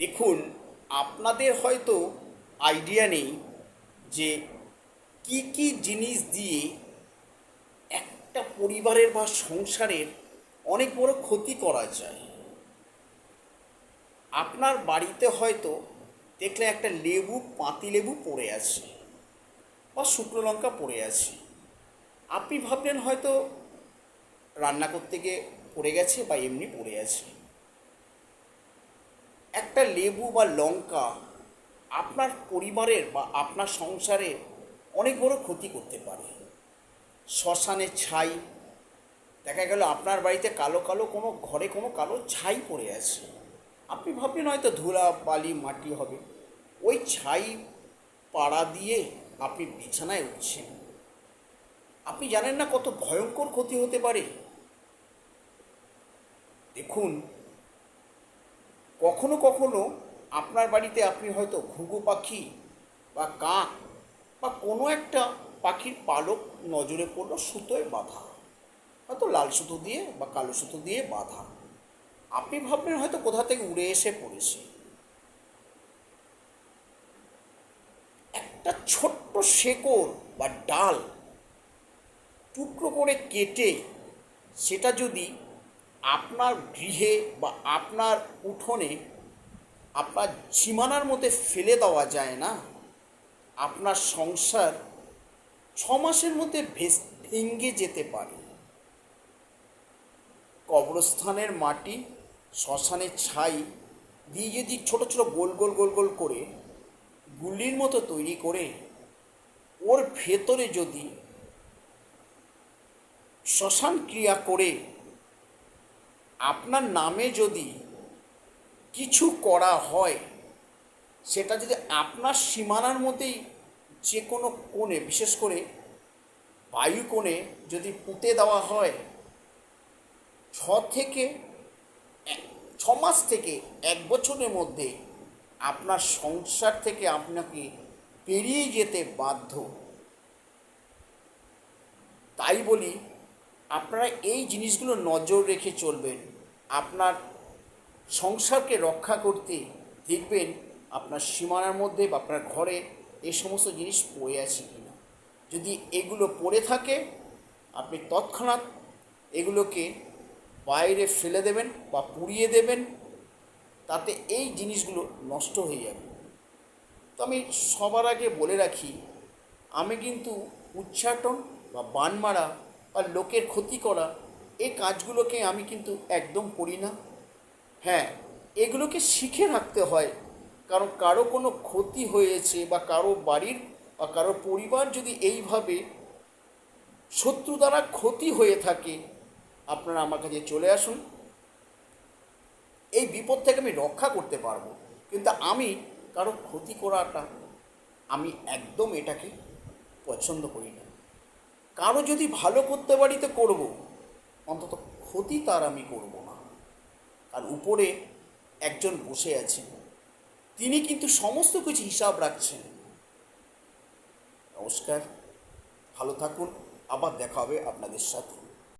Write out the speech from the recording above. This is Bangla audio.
দেখুন, আপনাদের হয়তো আইডিয়া নেই যে কি কি জিনিস দিয়ে একটা পরিবারের বা সংসারের অনেক বড় ক্ষতি করা যায়। আপনার বাড়িতে হয়তো দেখলে একটা লেবু, পাতিলেবু পড়ে আছে বা শুকনো লঙ্কা পড়ে আছে। আপনি ভাবলেন হয়তো রান্না করতে গিয়ে পড়ে গেছে বা এমনি পড়ে আছে। একটা লেবু বা লঙ্কা আপনার পরিবারের বা আপনার সংসারে অনেক বড় ক্ষতি করতে পারে। শ্মশানে ছাই, দেখা গেল আপনার বাড়িতে কালো কালো কোনো ঘরে কোনো কালো ছাই পড়ে আছে। আপনি ভাবলেন হয়তো ধুলা বালি মাটি হবে, ওই ছাই পাড়া দিয়ে আপনি বিছানায় উঠছেন। আপনি জানেন না কত ভয়ঙ্কর ক্ষতি হতে পারে। দেখুন, কখনো কখনো আপনার বাড়িতে আপনি হয়তো ঘুঘু পাখি বা কাক বা কোনো একটা পাখির পালক নজরে পড়লো সুতোয় বাঁধা, হয়তো লাল সুতো দিয়ে বা কালো সুতো দিয়ে বাঁধা। আপনি ভাবলেন হয়তো কোথা থেকে উড়ে এসে পড়েছে। একটা ছোট্ট শেকড় বা ডাল টুকরো করে কেটে সেটা যদি আপনার গৃহে বা আপনার উঠোনে আপনার সীমানার মধ্যে ফেলে দেওয়া যায় না, আপনার সংসার 6 মাসের মধ্যে ভেঙে যেতে পারে। কবরস্থানের মাটি, শ্মশানের ছাই দিয়ে যদি ছোট ছোট গোল গোল গোল গোল করে গুলির মতো তৈরি করে ওর ভেতরে যদি শ্মশান ক্রিয়া করে আপনার নামে যদি কিছু করা হয়, সেটা যদি আপনার সীমানার মধ্যেই যে কোনো কোণে, বিশেষ করে বায়ু কোণে যদি পুঁতে দেওয়া হয়, ছ থেকে 6 মাস থেকে 1 বছরের মধ্যে আপনার সংসার থেকে আপনাকে পেরিয়ে যেতে বাধ্য। তাই বলি, আপনারা এই জিনিসগুলো নজর রেখে চলবেন। আপনার সংসারকে রক্ষা করতে দেখবেন আপনার সীমানার মধ্যে বা আপনার ঘরে এই সমস্ত জিনিস পড়ে আছে কিনা। যদি এগুলো পড়ে থাকে, আপনি তৎক্ষণাৎ এগুলোকে বাইরে ফেলে দেবেন বা পুড়িয়ে দেবেন, তাতে এই জিনিসগুলো নষ্ট হয়ে যাবে। তো আমি সবার আগে বলে রাখি, আমি কিন্তু উচ্চাটন বা বান মারা বা লোকের ক্ষতি করা এই কাজগুলোকে আমি কিন্তু একদম করি না। হ্যাঁ, এগুলোকে শিখে রাখতে হয়, কারণ কারো কোনো ক্ষতি হয়েছে বা কারো বাড়ির বা কারো পরিবার যদি এইভাবে শত্রু দ্বারা ক্ষতি হয়ে থাকে, আপনারা আমার কাছে চলে আসুন। এই বিপদ থেকে আমি রক্ষা করতে পারবো, কিন্তু আমি কারো ক্ষতি করাটা আমি একদম এটাকে পছন্দ করি না। কারো যদি ভালো করতে পারি তো করবো, অন্তত ক্ষতি তার আমি করব না। আর উপরে একজন বসে আছেন, তিনি কিন্তু সমস্ত কিছু হিসাব রাখছেন। নমস্কার, ভালো থাকুন, আবার দেখা হবে আপনাদের সাথে।